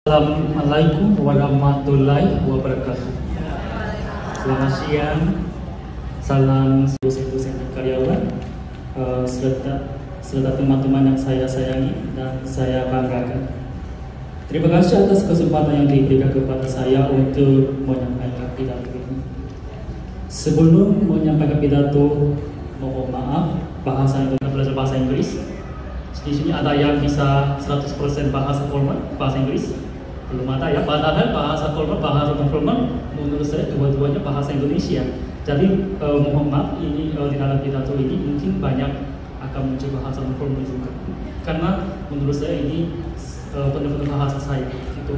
Assalamualaikum warahmatullahi wabarakatuh. Selamat siang, salam dosen-dosen dan karyawan, serta teman-teman yang saya sayangi dan saya banggakan. Terima kasih atas kesempatan yang diberikan kepada saya untuk menyampaikan pidato ini. Sebelum menyampaikan pidato, mohon maaf, belajar bahasa Inggris. Di sini ada yang bisa 100% bahasa formal, bahasa Inggris. Belum ada ya, padahal bahasa formal, bahasa non formal menurut saya dua-duanya bahasa Indonesia. Jadi mohon maaf, ini di dalam pidato ini mungkin banyak akan muncul bahasa non formal juga, karena menurut saya ini benar-benar bahasa saya itu.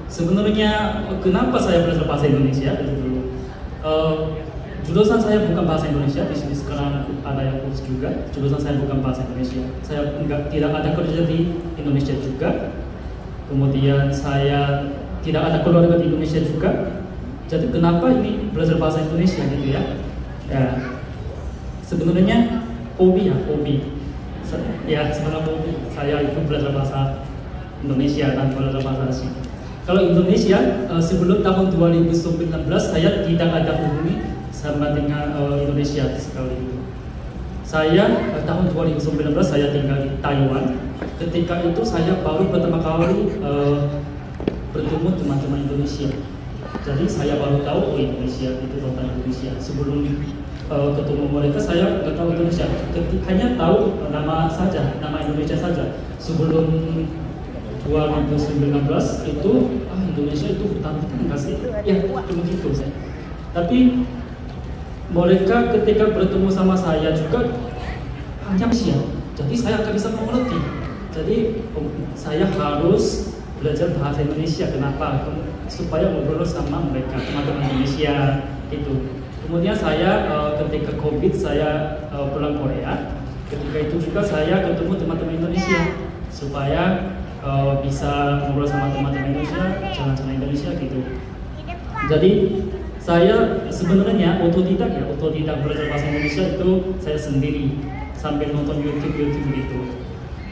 Sebenarnya kenapa saya belajar bahasa Indonesia itu dulu. Jurusan saya bukan bahasa Indonesia, di sini sekarang ada yang kursus juga. Jurusan saya bukan bahasa Indonesia. Saya tidak ada kerja di Indonesia juga. Kemudian saya tidak ada keluarga di Indonesia juga. Jadi kenapa ini belajar bahasa Indonesia gitu ya? Ya, sebenarnya hobi. Ya, sebenarnya hobi. Saya itu belajar bahasa Indonesia dan belajar bahasa asing. Kalau Indonesia sebelum tahun 2019 saya tidak ada hubungi sama dengan Indonesia sekali itu. Saya tahun 2019 saya tinggal di Taiwan. Ketika itu saya baru pertama kali bertemu teman-teman Indonesia. Jadi saya baru tahu Indonesia itu tentang Indonesia. Sebelum ketemu mereka saya nggak tahu Indonesia. Hanya tahu nama saja, nama Indonesia saja. Sebelum 2019 itu Indonesia itu hutan nggak sih? Ya cuma gitu saya. Tapi mereka ketika bertemu sama saya juga hanya siap, jadi saya akan bisa mengerti. Jadi saya harus belajar bahasa Indonesia. Kenapa? Supaya ngobrol sama mereka, teman-teman Indonesia itu. Kemudian saya ketika COVID saya pulang Korea. Ketika itu juga saya ketemu teman-teman Indonesia supaya bisa ngobrol sama teman-teman Indonesia, jalan-jalan Indonesia gitu. Jadi saya sebenarnya otodidak belajar bahasa Indonesia itu saya sendiri sambil nonton YouTube gitu.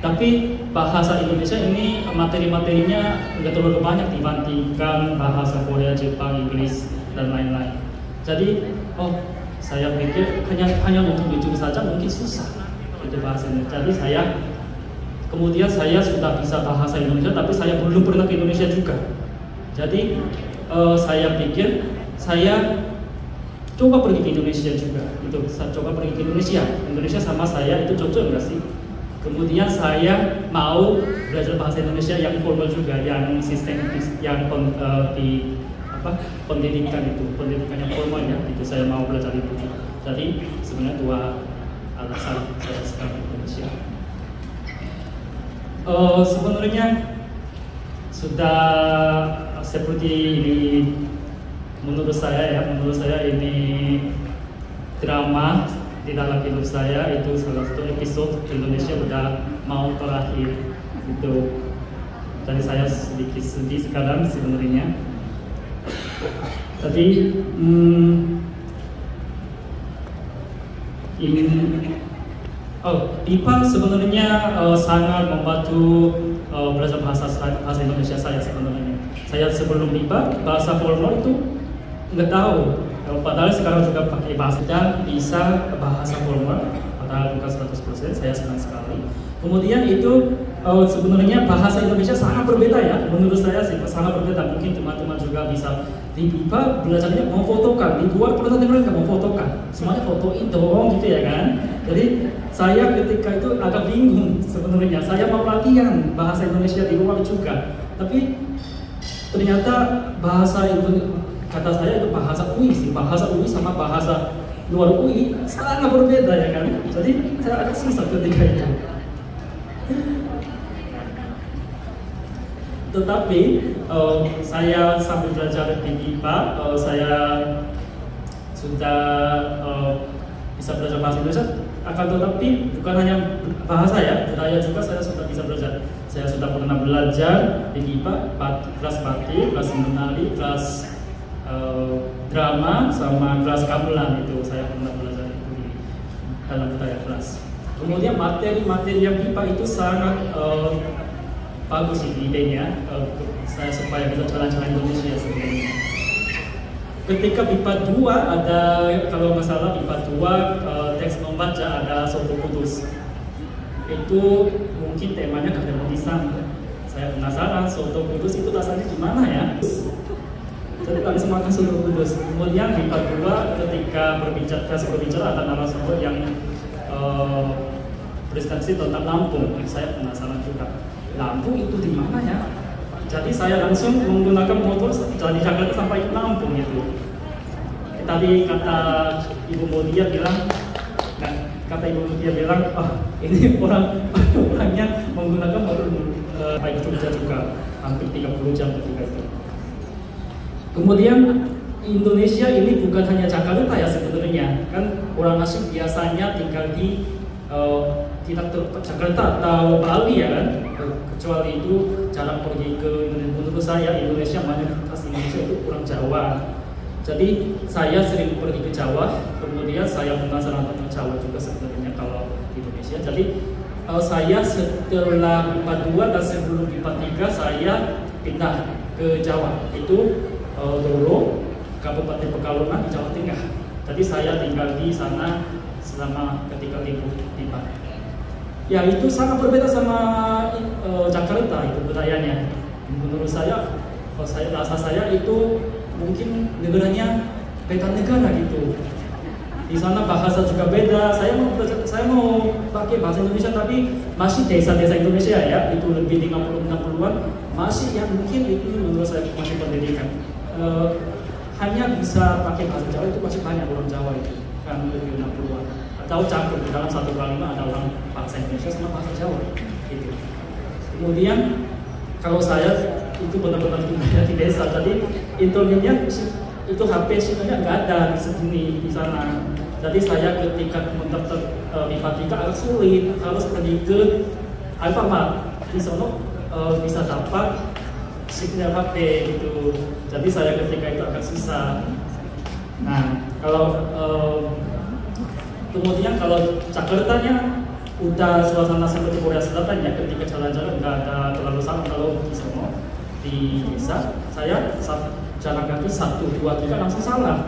Tapi bahasa Indonesia ini materi-materinya nggak terlalu banyak dibandingkan bahasa Korea, Jepang, Inggris dan lain-lain. Jadi saya pikir hanya untuk YouTube saja mungkin susah itu bahasa Indonesia. Jadi kemudian saya sudah bisa bahasa Indonesia, tapi saya belum pernah ke Indonesia juga. Jadi saya pikir saya coba pergi ke Indonesia juga. Saya coba pergi ke Indonesia sama saya itu cocok nggak sih? Kemudian saya mau belajar bahasa Indonesia yang formal juga, yang sistematis, yang pendidikan yang formal ya. Itu saya mau belajar itu. Jadi sebenarnya dua alasan saya sekarang di Indonesia. Sebenarnya sudah seperti ini. Menurut saya ini drama di dalam hidup saya. Itu salah satu episode Indonesia udah mau terakhir itu. Jadi saya sedikit sedih sekarang sebenarnya. Tapi IPA sebenarnya sangat membantu belajar bahasa Indonesia saya sebenarnya. Saya sebelum IPA bahasa formal itu nggak tahu, padahal sekarang juga pakai bahasa dan bisa bahasa formal, padahal bukan 100%, saya senang sekali. Kemudian itu sebenarnya bahasa Indonesia sangat berbeda ya, menurut saya sih sangat berbeda. Mungkin teman-teman juga bisa di IPA belajarnya mau fotokan, di luar pernah dengar nggak mau fotokan, semuanya fotoin dong gitu ya kan. Jadi saya ketika itu agak bingung sebenarnya, saya mau latihan bahasa Indonesia di luar juga, tapi ternyata bahasa itu kata saya itu bahasa UI sih, bahasa UI sama bahasa luar UI sangat berbeda ya kan. Jadi saya agak susah ketika itu. Tetapi saya sambil belajar di IPA, saya sudah bisa belajar bahasa Indonesia. Akan tetapi bukan hanya bahasa ya, budaya juga saya sudah bisa belajar. Saya sudah pernah belajar di IPA kelas batik, kelas menari, kelas drama sama kelas gamelan. Itu saya pernah belajar itu di dalam budaya kelas. Kemudian materi-materi yang pipa itu sangat bagus ini idenya, saya supaya bisa jalan-jalan Indonesia sebenarnya. Ketika pipa 2 ada, kalau nggak salah pipa 2 teks membaca ada Soto Kudus. Itu mungkin temanya keharmonisan. Saya penasaran Soto Kudus itu rasanya gimana ya? Jadi kami makan Soto Kudus. Kemudian pipa 2 ketika berbicara ada narasumber yang presentasi tentang Lampung. Saya penasaran juga. Lampung itu di mana ya? Jadi saya langsung menggunakan motor dari Jakarta sampai Lampung itu. Tadi kata Ibu Mutia bilang, ini orangnya menggunakan motor baik Jogja juga, hampir 30 jam ketika itu. Kemudian Indonesia ini bukan hanya Jakarta ya sebenarnya, kan orang asing biasanya tinggal di Jakarta atau Bali ya kan, kecuali itu jarang pergi ke Indonesia. Menurut saya Indonesia mayoritas Indonesia itu kurang Jawa. Jadi saya sering pergi ke Jawa, kemudian saya penasaran tentang Jawa juga sebenarnya kalau di Indonesia. Jadi saya setelah IPA 2 dan sebelum IPA 3 saya pindah ke Jawa. Itu Doro, Kabupaten Pekalongan di Jawa Tengah. Jadi saya tinggal di sana selama ketika libur IPA. Ya itu sangat berbeda sama Jakarta itu budayanya. Menurut saya, rasa saya itu mungkin negaranya beda negara gitu. Di sana bahasa juga beda. Saya mau pakai bahasa Indonesia tapi masih desa-desa Indonesia ya. Itu lebih 50-60-an masih yang mungkin itu menurut saya masih pendidikan. Hanya bisa pakai bahasa Jawa itu masih banyak orang Jawa itu kan lebih 60-an. Atau campur di dalam satu kalimat ada orang bahasa Indonesia sama bahasa Jawa gitu. Kemudian kalau saya itu benar-benar tinggal di desa, jadi internetnya itu HP sinyalnya nggak ada di sini di sana. Jadi saya ketika mendaftar IPA 3 agak sulit, harus pergi ke Alfamart. Di sana bisa dapat sinyal HP gitu. Jadi saya ketika itu agak susah. Nah kalau kemudian kalau Jakartanya udah suasana seperti Korea Selatan ya, ketika jalan-jalan nggak ada terlalu sama. Kalau di sana di desa saya jalan kaki 1, 2, 3 langsung salah.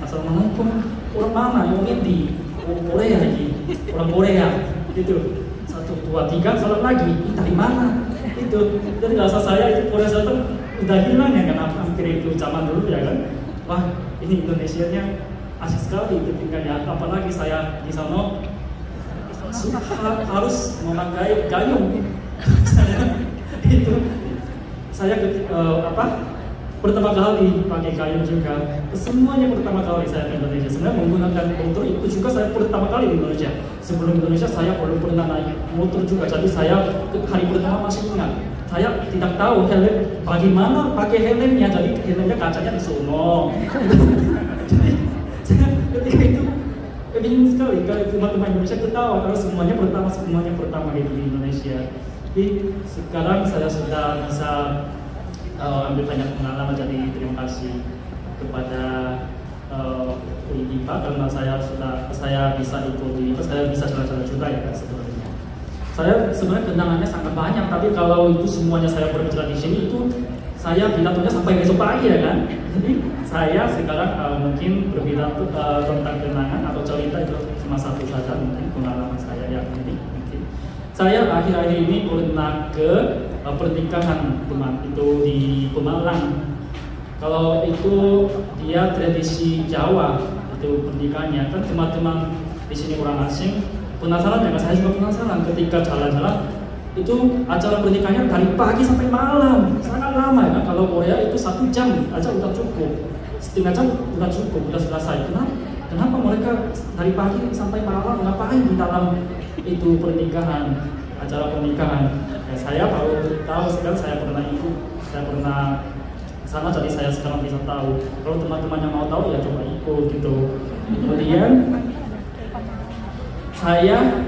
Assalamualaikum, orang mana yang di Korea ini, orang Korea gitu. 1, 2, 3 salah lagi, ini dari mana itu. Jadi rasa saya itu Korea Selatan udah hilang ya kan, hampir itu zaman dulu ya kan. Wah ini Indonesianya asik sekali itu tinggalnya, apalagi saya di sana harus memakai gayung. saya pertama kali pakai gayung juga. Semuanya pertama kali saya ke Indonesia. Sebenarnya menggunakan motor itu juga saya pertama kali di Indonesia. Sebelum Indonesia saya belum pernah naik motor juga. Jadi saya hari pertama masih ingat. Saya tidak tahu helm bagaimana pakai helmnya. Jadi helmnya kacanya di sono. Jadi saya ketika itu bingung sekali kalau teman-teman Indonesia ketawa kalau semuanya pertama gitu di Indonesia. Jadi sekarang saya sudah bisa ambil banyak pengalaman, jadi terima kasih kepada IPA karena saya bisa ikut di IPA, saya bisa jalan-jalan juga ya kan sebenarnya. Saya sebenarnya kenangannya sangat banyak, tapi kalau itu semuanya saya berbicara di sini itu saya bilangnya sampai besok pagi ya kan. Jadi saya sekarang mungkin berbicara tentang kenangan atau cerita itu cuma satu saja mungkin pengalaman saya yang ini. Saya akhir-akhir ini pernah ke pernikahan teman itu di Pemalang. Kalau itu dia tradisi Jawa itu pernikahannya kan teman-teman di sini orang asing penasaran ya, saya juga penasaran ketika jalan-jalan itu acara pernikahannya dari pagi sampai malam sangat lama ya kan. Kalau Korea itu 1 jam aja udah cukup, setengah jam udah cukup, udah selesai. Kenapa mereka dari pagi sampai malam ngapain di dalam itu pernikahan, acara pernikahan? Ya, saya baru tahu sekarang, saya pernah ikut, saya pernah sana, jadi saya sekarang bisa tahu. Kalau teman-teman yang mau tahu ya coba ikut gitu. Kemudian saya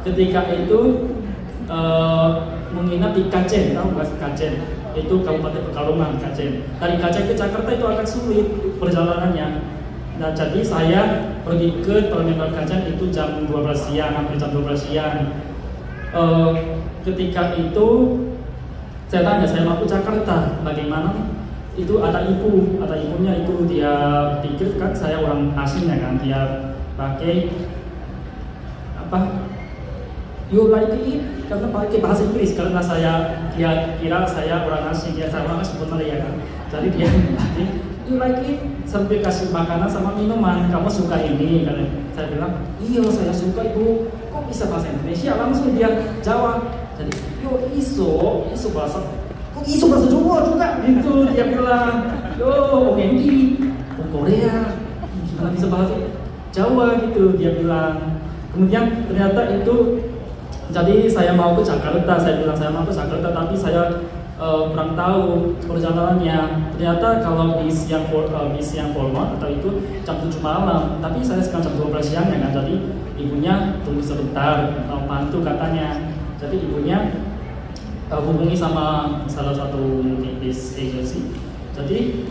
ketika itu menginap di Kajen, tahu nggak Kajen? Itu Kabupaten Pekalongan, Kajen. Dari Kajen ke Jakarta itu agak sulit perjalanannya. Nah, jadi saya pergi ke Terminal Gajah itu jam 12 siang, hampir jam 12 siang. Ketika itu saya tanya, saya mau ke Jakarta, bagaimana? Itu ada ibunya itu dia pikir kan saya orang asing ya kan, dia pakai apa? You like it? Karena pakai bahasa Inggris, karena dia kira saya orang asing, dia sama sebenarnya ya kan. Jadi dia you like it? Sampai kasih makanan sama minuman, kamu suka ini? Karena saya bilang, iya saya suka ibu. Kok bisa bahasa Indonesia? Langsung dia jawab. Jadi, yo iso bahasa, kok iso bahasa Jawa juga? Gitu dia bilang, yo OMI, Korea, gimana bisa bahasa Jawa gitu dia bilang. Kemudian ternyata itu, jadi saya mau ke Jakarta, saya bilang saya mau ke Jakarta, tapi saya kurang tahu perjalanannya. Ternyata kalau bis yang formal atau itu jam 7 malam, tapi saya sekarang jam 12 siang ya kan, jadi ibunya tunggu sebentar, bantu katanya. Jadi ibunya hubungi sama salah satu bis agency. Jadi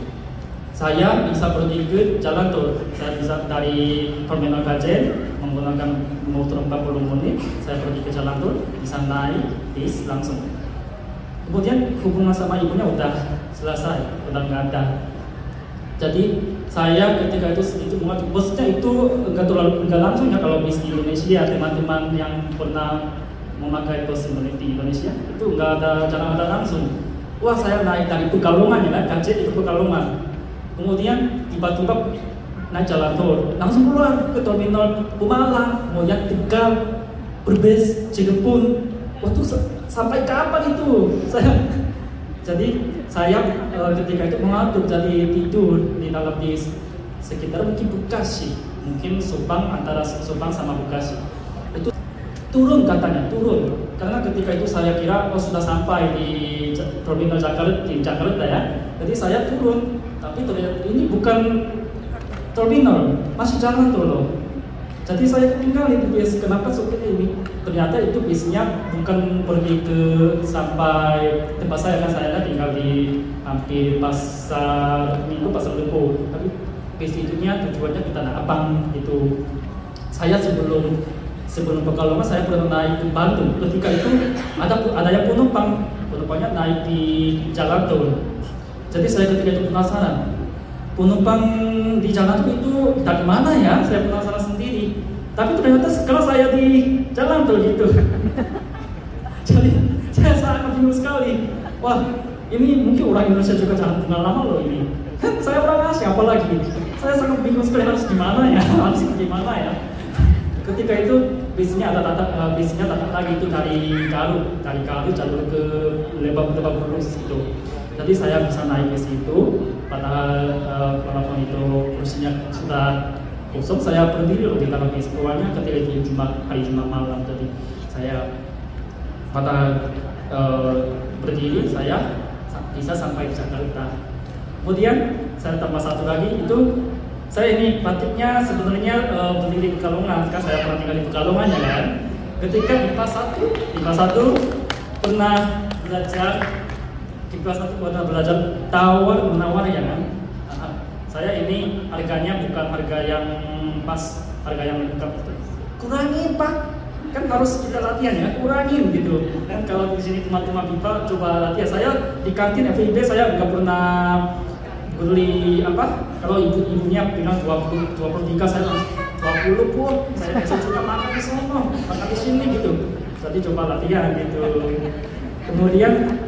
saya bisa pergi ke jalan tol. Saya bisa dari Terminal Gajah menggunakan motor 40 menit. Saya pergi ke jalan tol, bisa naik bis langsung. Kemudian hubungan sama ibunya udah selesai, udah nggak ada. Jadi saya ketika itu bosnya itu nggak langsung ya, kalau bis di Indonesia, teman-teman yang pernah memakai bus di Indonesia itu jarang ada langsung. Wah, saya naik dari Pekalongan ya, Gajah itu Pekalongan. Kemudian tiba-tiba naik jalan tol, langsung keluar ke terminal Pemalang, kemudian Tegal, Brebes, Cirebon. Waktu sampai kapan itu? Saya ketika itu mengantuk, jadi tidur di dalam bis sekitar mungkin Bekasi, mungkin antara Subang sama Bekasi. Itu turun katanya, karena ketika itu saya kira sudah sampai di terminal Jakarta ya. Jadi saya turun, tapi ternyata ini bukan terminal, masih jalan tol loh. Jadi saya ketinggalan di bis. Kenapa seperti ini? Ternyata itu bisnya bukan pergi ke sampai tempat saya kan, saya tinggal di hampir pasar Minggu, pasar Lepo. Tapi bis itunya tujuannya ke Tanah Abang itu. Saya sebelum Pekalongan saya pernah naik ke Bandung. Ketika itu ada yang penumpangnya naik di jalan tol. Jadi saya ketika itu penasaran, penumpang di jalan tol itu dari mana ya? Saya penasaran sendiri. Tapi ternyata sekarang saya di jalan tol gitu. Jadi saya sangat bingung sekali. Wah, ini mungkin orang Indonesia juga jangan kenal lama loh ini. Saya orang asing apalagi. Saya sangat bingung sekali harus gimana ya, harus gimana ya. Ketika itu bisnya datang lagi itu dari Garut jalur ke Lebak Bulus itu. Jadi saya bisa naik bis itu, padahal walaupun itu kursinya sudah kosong, saya berdiri loh di dalam bis. Keluarnya ketika itu hari Jumat malam, jadi saya berdiri, saya bisa sampai di Jakarta. Kemudian saya tambah satu lagi itu, saya ini batiknya sebenarnya berdiri di Pekalongan, kan saya pernah tinggal di Pekalongan ya kan. Ketika di IPA 1 pernah belajar tawar-menawar ya kan. Saya ini harganya bukan harga yang pas, harga yang lengkap. Kurangin Pak, kan harus kita latihan ya, kurangin gitu. Kan kalau di sini teman-teman IPA coba latihan. Saya di kantin FIB saya nggak pernah beli apa. Kalau ibunya bilang 23, saya 20 pun saya juga makan di sana, makan di sini gitu. Jadi coba latihan gitu. Kemudian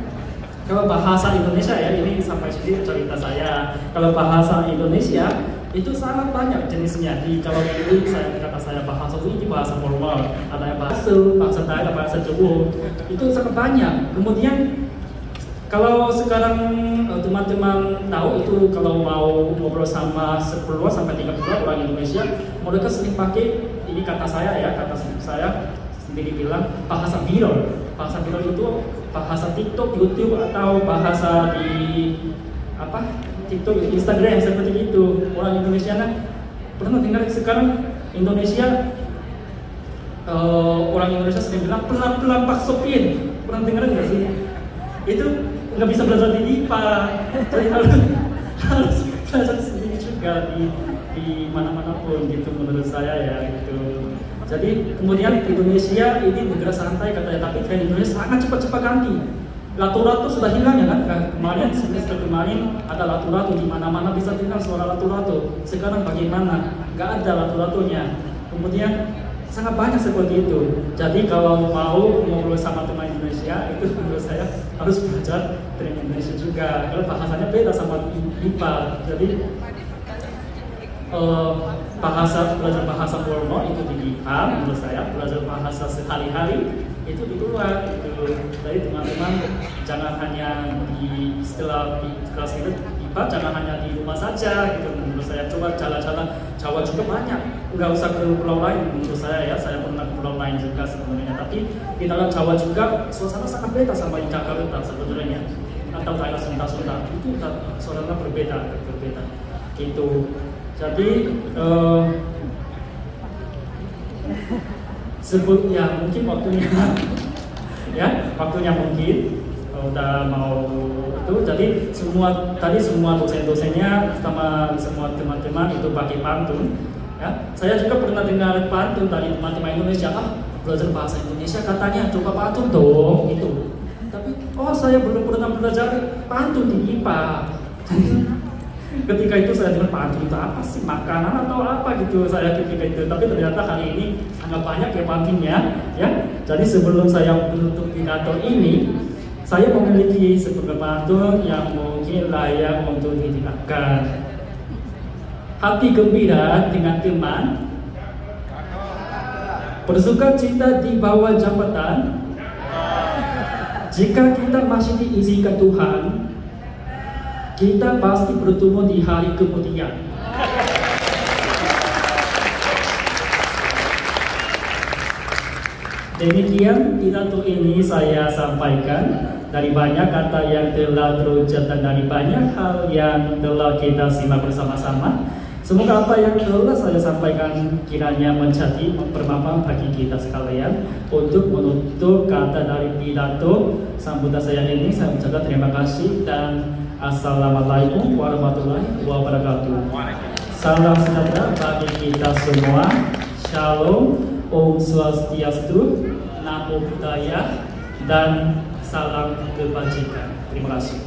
kalau bahasa Indonesia ya, ini sampai sini cerita saya. Kalau bahasa Indonesia itu sangat banyak jenisnya. Kalau dulu kata saya bahasa ini bahasa formal, ada bahasa daerah, bahasa Jawa, itu sangat banyak. Kemudian kalau sekarang teman-teman tahu itu, kalau mau ngobrol sama 10 sampai 30 orang Indonesia, mereka sering pakai ini kata saya sendiri bilang bahasa viral. Bahasa viral itu bahasa TikTok, YouTube atau bahasa di TikTok, Instagram seperti itu. Orang Indonesia pernah dengar sekarang Indonesia, orang Indonesia sering bilang pelan-pelan Pak Sopin. Pernah dengar nggak sih? Itu nggak bisa belajar di IPA, jadi harus belajar sendiri juga di di mana-mana pun gitu menurut saya ya gitu. Jadi kemudian Indonesia ini negara santai katanya, tapi tren Indonesia sangat cepat-cepat ganti. Lato-lato sudah hilang ya kan? Kemarin semester kemarin ada lato-lato di mana-mana bisa dengar suara lato-lato. Sekarang bagaimana? Nggak ada lato-latonya. Kemudian sangat banyak seperti itu. Jadi kalau mau ngobrol sama teman Indonesia itu menurut saya harus belajar tren Indonesia juga. Karena bahasanya beda sama IPA. Jadi belajar bahasa porno itu di IPA menurut saya, belajar bahasa sehari-hari itu di luar gitu. Jadi teman-teman jangan hanya setelah di kelas itu IPA jangan hanya di rumah saja gitu. Menurut saya coba jalan-jalan Jawa juga banyak, nggak usah ke pulau lain menurut saya ya. Saya pernah ke pulau lain juga sebenarnya, tapi di dalam Jawa juga suasana sangat beda sama di Jakarta sebetulnya, atau daerah Sunda itu suasana berbeda gitu. Jadi ya mungkin waktunya mungkin udah mau itu. Jadi semua dosen-dosennya sama semua teman-teman itu pakai pantun ya. Saya juga pernah dengar pantun dari teman-teman Indonesia, belajar bahasa Indonesia katanya coba pantun dong gitu. Tapi saya belum pernah belajar pantun di IPA. Ketika itu saya dengar pantun itu apa sih, makanan atau apa gitu saya ketika itu. Tapi ternyata hari ini sangat banyak ya pantunnya ya. Jadi sebelum saya menutup pidato ini, saya memiliki sebuah pantun yang mungkin layak untuk didengarkan. Hati gembira dengan teman, bersuka cita di bawah jabatan. Jika kita masih diizinkan Tuhan, kita pasti bertemu di hari kemudian. Demikian pidato ini saya sampaikan. Dari banyak kata yang telah terucap dan dari banyak hal yang telah kita simak bersama-sama, semoga apa yang telah saya sampaikan kiranya menjadi bermanfaat bagi kita sekalian. Untuk menutup kata dari pidato sambutan saya ini, saya mengucapkan terima kasih dan Assalamualaikum warahmatullahi wabarakatuh. Salam sejahtera bagi kita semua. Shalom, Om Swastiastu, Namo Buddhaya, dan salam kebajikan. Terima kasih.